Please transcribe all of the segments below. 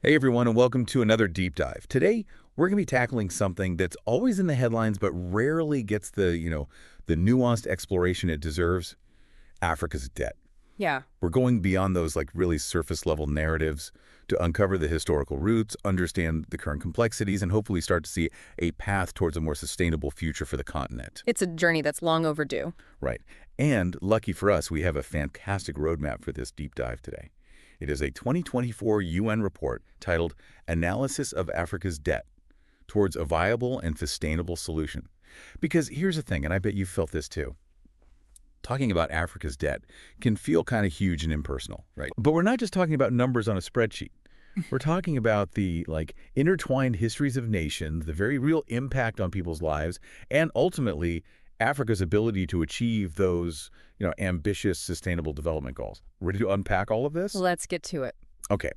Hey everyone, and welcome to another deep dive. Today, we're going to be tackling something that's always in the headlines but rarely gets the nuanced exploration it deserves, Africa's debt. Yeah. We're going beyond those really surface level narratives to uncover the historical roots, understand the current complexities, and hopefully start to see a path towards a more sustainable future for the continent. It's a journey that's long overdue. Right. And lucky for us, we have a fantastic roadmap for this deep dive today. It is a 2024 UN report titled Analysis of Africa's Debt Towards a Viable and Sustainable Solution. Because here's the thing, and I bet you felt this too. Talking about Africa's debt can feel kind of huge and impersonal, right? But we're not just talking about numbers on a spreadsheet. We're talking about the intertwined histories of nations, the very real impact on people's lives, and ultimately Africa's ability to achieve those, ambitious sustainable development goals. Ready to unpack all of this? Let's get to it. Okay.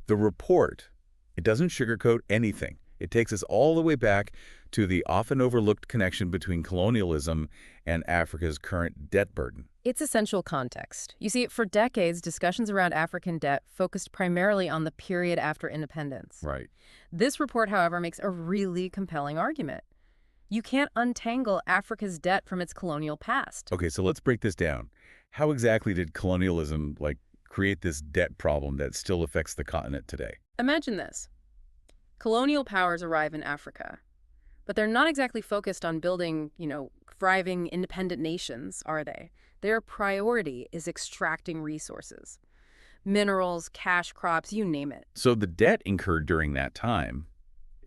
The report, it doesn't sugarcoat anything. It takes us all the way back to the often overlooked connection between colonialism and Africa's current debt burden. It's essential context. You see, for decades, discussions around African debt focused primarily on the period after independence. Right. This report, however, makes a really compelling argument. You can't untangle Africa's debt from its colonial past. Okay, so let's break this down. How exactly did colonialism, create this debt problem that still affects the continent today? Imagine this. Colonial powers arrive in Africa, but they're not exactly focused on building, thriving independent nations, are they? Their priority is extracting resources. Minerals, cash crops, you name it. So the debt incurred during that time,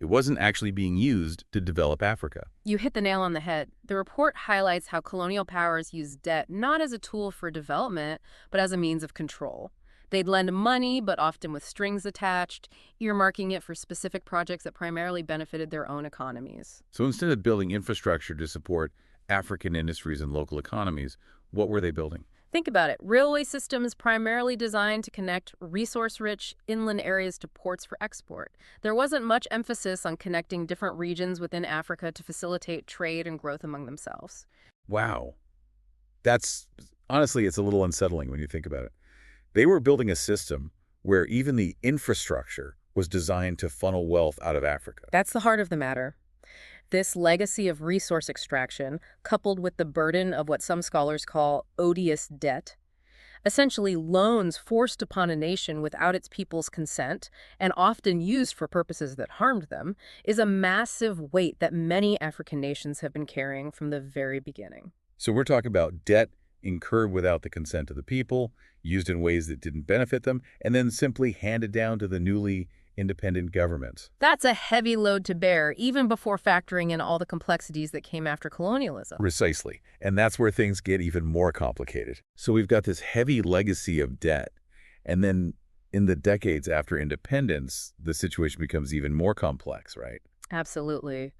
it wasn't actually being used to develop Africa. You hit the nail on the head. The report highlights how colonial powers use debt not as a tool for development, but as a means of control. They'd lend money, but often with strings attached, earmarking it for specific projects that primarily benefited their own economies. So instead of building infrastructure to support African industries and local economies, what were they building? Think about it. Railway systems primarily designed to connect resource-rich inland areas to ports for export. There wasn't much emphasis on connecting different regions within Africa to facilitate trade and growth among themselves. Wow. Honestly, it's a little unsettling when you think about it. They were building a system where even the infrastructure was designed to funnel wealth out of Africa. That's the heart of the matter. This legacy of resource extraction, coupled with the burden of what some scholars call odious debt, essentially loans forced upon a nation without its people's consent and often used for purposes that harmed them, is a massive weight that many African nations have been carrying from the very beginning. So we're talking about debt incurred without the consent of the people, used in ways that didn't benefit them, and then simply handed down to the newly independent governments. That's a heavy load to bear, even before factoring in all the complexities that came after colonialism. Precisely. And that's where things get even more complicated. So we've got this heavy legacy of debt. And then in the decades after independence, the situation becomes even more complex, right? Absolutely.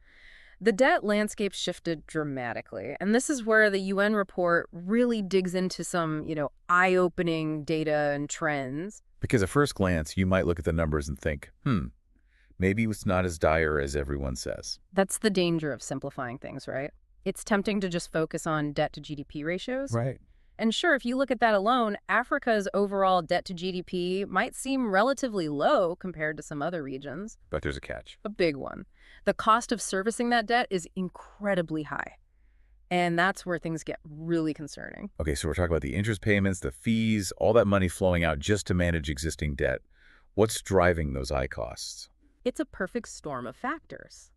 The debt landscape shifted dramatically, and this is where the UN report really digs into some, eye-opening data and trends. Because at first glance, you might look at the numbers and think, maybe it's not as dire as everyone says. That's the danger of simplifying things, right? It's tempting to just focus on debt to GDP ratios. Right. And sure, if you look at that alone, Africa's overall debt to GDP might seem relatively low compared to some other regions. But there's a catch. A big one. The cost of servicing that debt is incredibly high. And that's where things get really concerning. Okay, so we're talking about the interest payments, the fees, all that money flowing out just to manage existing debt. What's driving those high costs? It's a perfect storm of factors.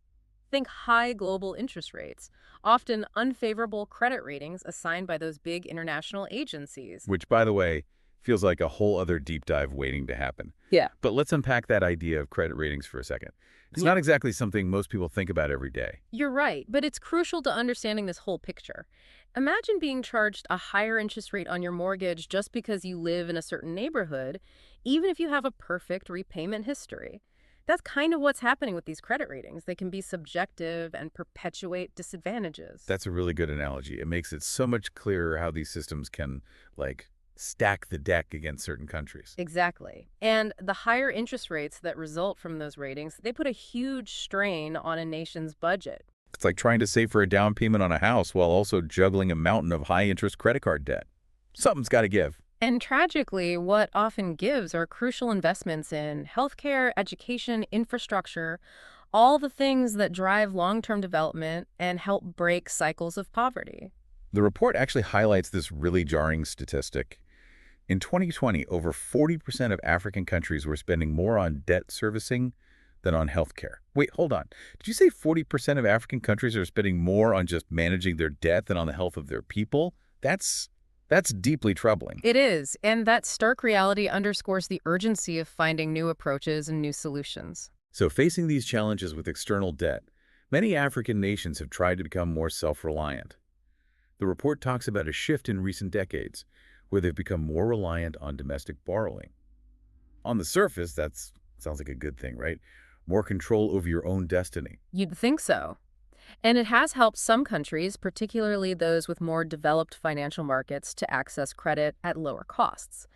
Think high global interest rates, often unfavorable credit ratings assigned by those big international agencies. Which, by the way, feels like a whole other deep dive waiting to happen. Yeah. But let's unpack that idea of credit ratings for a second. It's not exactly something most people think about every day. You're right, but it's crucial to understanding this whole picture. Imagine being charged a higher interest rate on your mortgage just because you live in a certain neighborhood, even if you have a perfect repayment history. That's kind of what's happening with these credit ratings. They can be subjective and perpetuate disadvantages. That's a really good analogy. It makes it so much clearer how these systems can, stack the deck against certain countries. Exactly. And the higher interest rates that result from those ratings, they put a huge strain on a nation's budget. It's like trying to save for a down payment on a house while also juggling a mountain of high-interest credit card debt. Something's got to give. And tragically, what often gives are crucial investments in healthcare, education, infrastructure, all the things that drive long-term development and help break cycles of poverty. The report actually highlights this really jarring statistic. In 2020, over 40% of African countries were spending more on debt servicing than on healthcare. Wait, hold on. Did you say 40% of African countries are spending more on just managing their debt than on the health of their people? That's deeply troubling. It is, and that stark reality underscores the urgency of finding new approaches and new solutions. So facing these challenges with external debt, many African nations have tried to become more self-reliant. The report talks about a shift in recent decades where they've become more reliant on domestic borrowing. On the surface, that sounds like a good thing, right? More control over your own destiny. You'd think so. And it has helped some countries, particularly those with more developed financial markets, to access credit at lower costs.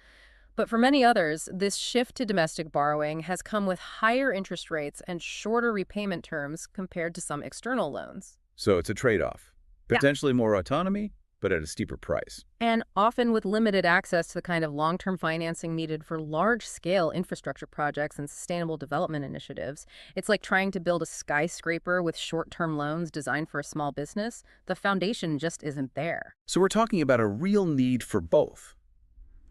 But for many others, this shift to domestic borrowing has come with higher interest rates and shorter repayment terms compared to some external loans. So it's a trade-off. Yeah. Potentially more autonomy, but at a steeper price. And often with limited access to the kind of long-term financing needed for large-scale infrastructure projects and sustainable development initiatives. It's like trying to build a skyscraper with short-term loans designed for a small business. The foundation just isn't there. So we're talking about a real need for both.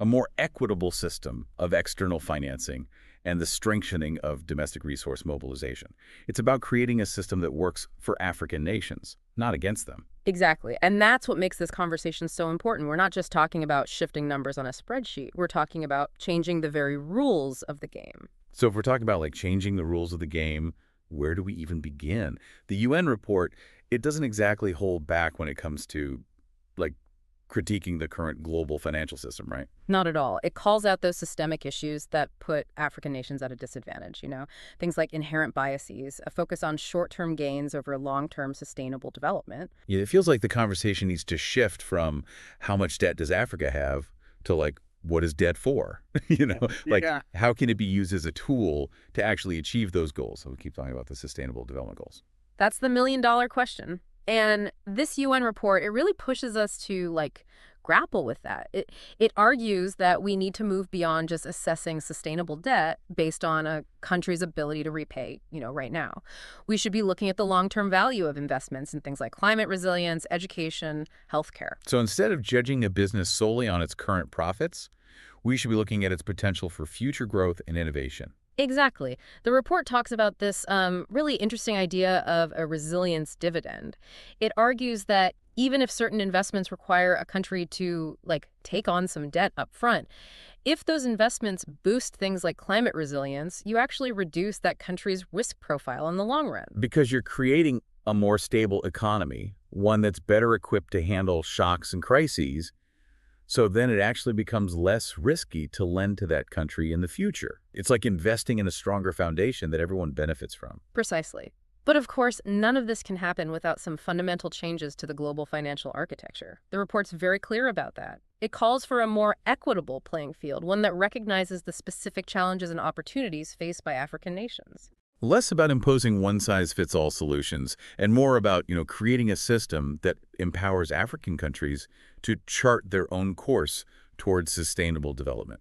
A more equitable system of external financing and the strengthening of domestic resource mobilization. It's about creating a system that works for African nations, not against them. Exactly. And that's what makes this conversation so important. We're not just talking about shifting numbers on a spreadsheet. We're talking about changing the very rules of the game. So if we're talking about like changing the rules of the game, where do we even begin? The UN report, it doesn't exactly hold back when it comes to like critiquing the current global financial system, right? Not at all. It calls out those systemic issues that put African nations at a disadvantage. Things like inherent biases, a focus on short-term gains over long-term sustainable development. Yeah, it feels like the conversation needs to shift from how much debt does Africa have to like, what is debt for? Like Yeah. how can it be used as a tool to actually achieve those goals? So we keep talking about the sustainable development goals. That's the million-dollar question. And this UN report, it really pushes us to grapple with that. It argues that we need to move beyond just assessing sustainable debt based on a country's ability to repay, right now. We should be looking at the long-term value of investments in things like climate resilience, education, healthcare. So instead of judging a business solely on its current profits, we should be looking at its potential for future growth and innovation. Exactly. The report talks about this really interesting idea of a resilience dividend. It argues that even if certain investments require a country to take on some debt up front, if those investments boost things like climate resilience, you actually reduce that country's risk profile in the long run. Because you're creating a more stable economy, one that's better equipped to handle shocks and crises, so then it actually becomes less risky to lend to that country in the future. It's like investing in a stronger foundation that everyone benefits from. Precisely. But of course, none of this can happen without some fundamental changes to the global financial architecture. The report's very clear about that. It calls for a more equitable playing field, one that recognizes the specific challenges and opportunities faced by African nations. Less about imposing one-size-fits-all solutions and more about, creating a system that empowers African countries to chart their own course towards sustainable development.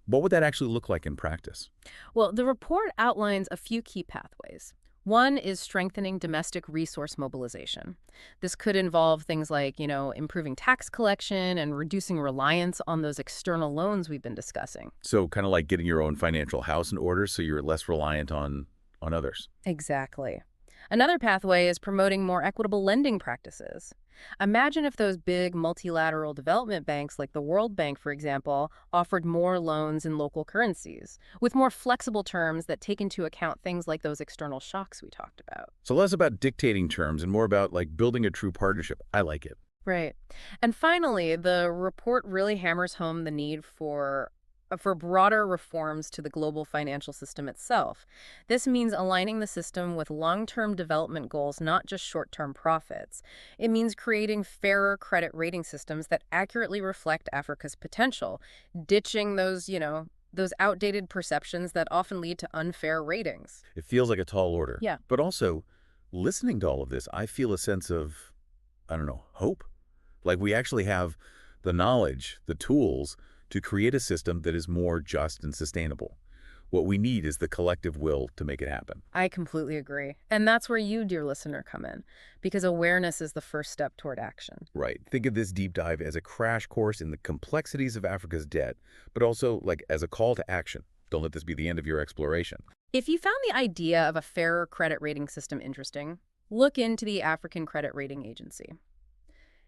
What would that actually look like in practice? Well, the report outlines a few key pathways. One is strengthening domestic resource mobilization. This could involve things like, improving tax collection and reducing reliance on those external loans we've been discussing. So kind of like getting your own financial house in order so you're less reliant on others. Exactly. Another pathway is promoting more equitable lending practices. Imagine if those big multilateral development banks like the World Bank, for example, offered more loans in local currencies, with more flexible terms that take into account things like those external shocks we talked about. So less about dictating terms and more about building a true partnership. I like it. Right. And finally, the report really hammers home the need for broader reforms to the global financial system itself. This means aligning the system with long-term development goals, not just short-term profits. It means creating fairer credit rating systems that accurately reflect Africa's potential, ditching those outdated perceptions that often lead to unfair ratings. It feels like a tall order. Yeah. But also, listening to all of this, I feel a sense of, I don't know, hope. Like we actually have the knowledge, the tools to create a system that is more just and sustainable. What we need is the collective will to make it happen. I completely agree. And that's where you, dear listener, come in, because awareness is the first step toward action. Right. Think of this deep dive as a crash course in the complexities of Africa's debt, but also like as a call to action. Don't let this be the end of your exploration. If you found the idea of a fairer credit rating system interesting, look into the African Credit Rating Agency.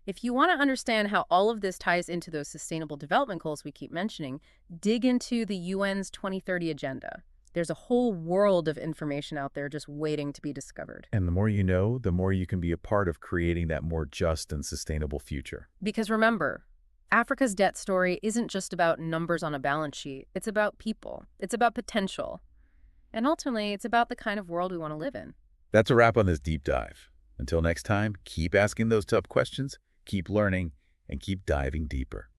If you want to understand how all of this ties into those sustainable development goals we keep mentioning, dig into the UN's 2030 agenda. There's a whole world of information out there just waiting to be discovered. And the more you know, the more you can be a part of creating that more just and sustainable future. Because remember, Africa's debt story isn't just about numbers on a balance sheet. It's about people. It's about potential. And ultimately, it's about the kind of world we want to live in. That's a wrap on this deep dive. Until next time, keep asking those tough questions, keep learning, and keep diving deeper.